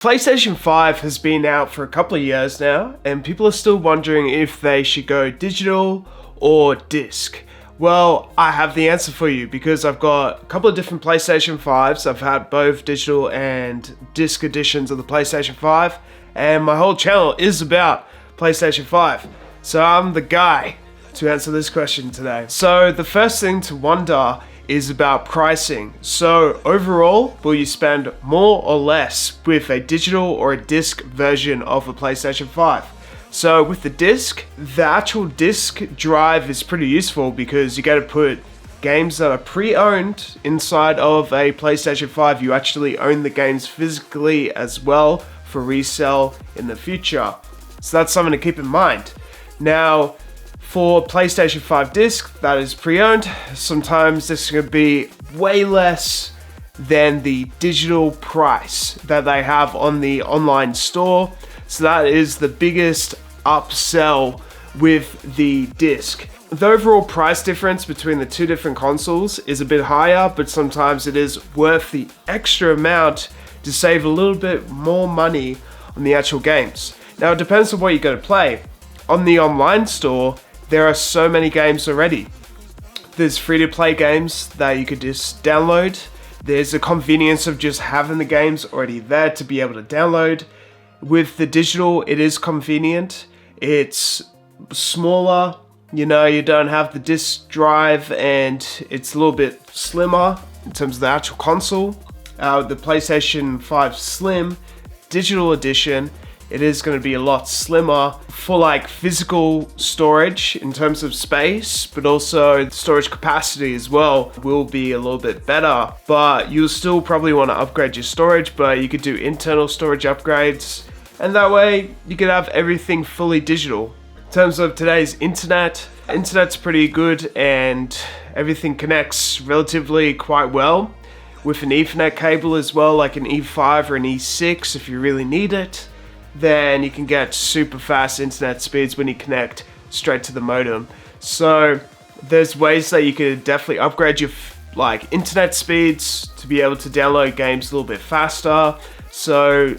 PlayStation 5 has been out for a couple of years now, and people are still wondering if they should go digital or disc. Well, I have the answer for you because I've got a couple of different PlayStation 5s. I've had both digital and disc editions of the PlayStation 5, and my whole channel is about PlayStation 5. So I'm the guy to answer this question today. So the first thing to wonder is about pricing. So overall, will you spend more or less with a digital or a disc version of a PlayStation 5? So with the disc, the actual disc drive is pretty useful because you get to put games that are pre-owned inside of a PlayStation 5. You actually own the games physically as well for resale in the future. So that's something to keep in mind. Now, for PlayStation 5 disc that is pre-owned, sometimes this could be way less than the digital price that they have on the online store. So that is the biggest upsell with the disc. The overall price difference between the two different consoles is a bit higher, but sometimes it is worth the extra amount to save a little bit more money on the actual games. Now it depends on what you're going to play. On the online store, there are so many games already. There's free-to-play games that you could just download. There's the convenience of just having the games already there to be able to download. With the digital, it is convenient. It's smaller, you don't have the disc drive, and it's a little bit slimmer in terms of the actual console. The PlayStation 5 Slim Digital Edition, it is going to be a lot slimmer for like physical storage in terms of space, but also storage capacity as well will be a little bit better. But you'll still probably want to upgrade your storage, but you could do internal storage upgrades, and that way you could have everything fully digital. In terms of today's internet's pretty good and everything connects relatively quite well with an Ethernet cable as well, like an E5 or an E6 if you really need it. Then you can get super fast internet speeds when you connect straight to the modem. So there's ways that you could definitely upgrade your internet speeds to be able to download games a little bit faster. So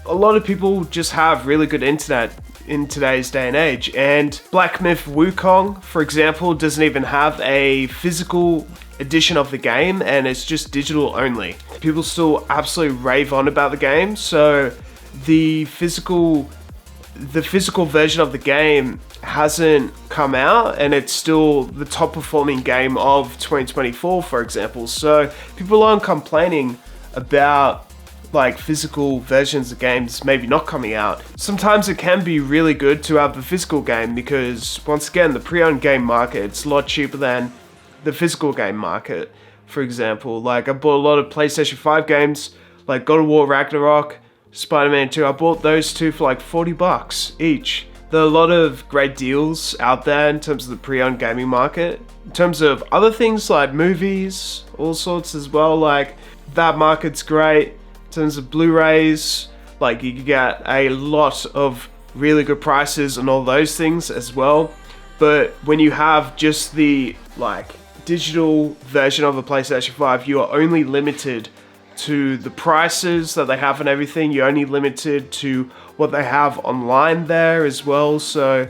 a lot of people just have really good internet in today's day and age. And Black Myth Wukong, for example, doesn't even have a physical edition of the game, and it's just digital only. People still absolutely rave on about the game. So the physical version of the game hasn't come out, and it's still the top performing game of 2024, for example. So people aren't complaining about physical versions of games maybe not coming out. Sometimes it can be really good to have the physical game because, once again, the pre-owned game market, it's a lot cheaper than the physical game market. For example, I bought a lot of PlayStation 5 games like God of War Ragnarok, Spider-Man 2, I bought those two for like $40 each. There are a lot of great deals out there in terms of the pre-owned gaming market. In terms of other things like movies, all sorts as well, that market's great. In terms of Blu-rays, you can get a lot of really good prices on all those things as well. But when you have just the digital version of a PlayStation 5, you are only limited to the prices that they have and everything. You're only limited to what they have online there as well. So,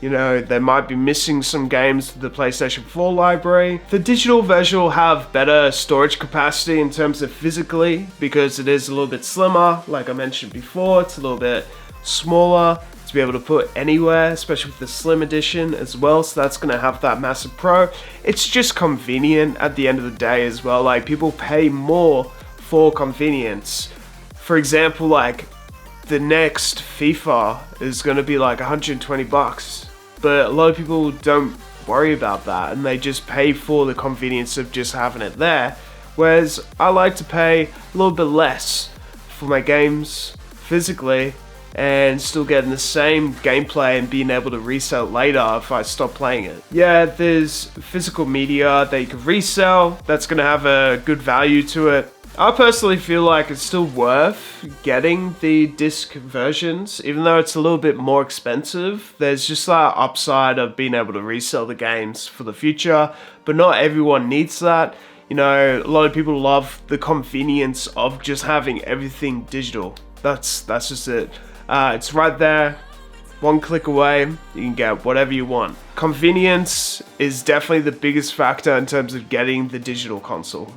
they might be missing some games to the PlayStation 4 library. The digital version will have better storage capacity in terms of physically because it is a little bit slimmer. Like I mentioned before, it's a little bit smaller to be able to put anywhere, especially with the Slim Edition as well. So that's going to have that massive pro. It's just convenient at the end of the day as well. People pay more for convenience. For example, the next FIFA is going to be $120, but a lot of people don't worry about that and they just pay for the convenience of just having it there. Whereas I like to pay a little bit less for my games physically and still getting the same gameplay and being able to resell it later if I stop playing it. Yeah, there's physical media that you can resell that's going to have a good value to it. I personally feel like it's still worth getting the disc versions, even though it's a little bit more expensive. There's just that upside of being able to resell the games for the future, but not everyone needs that. A lot of people love the convenience of just having everything digital. That's just it. It's right there. One click away, you can get whatever you want. Convenience is definitely the biggest factor in terms of getting the digital console.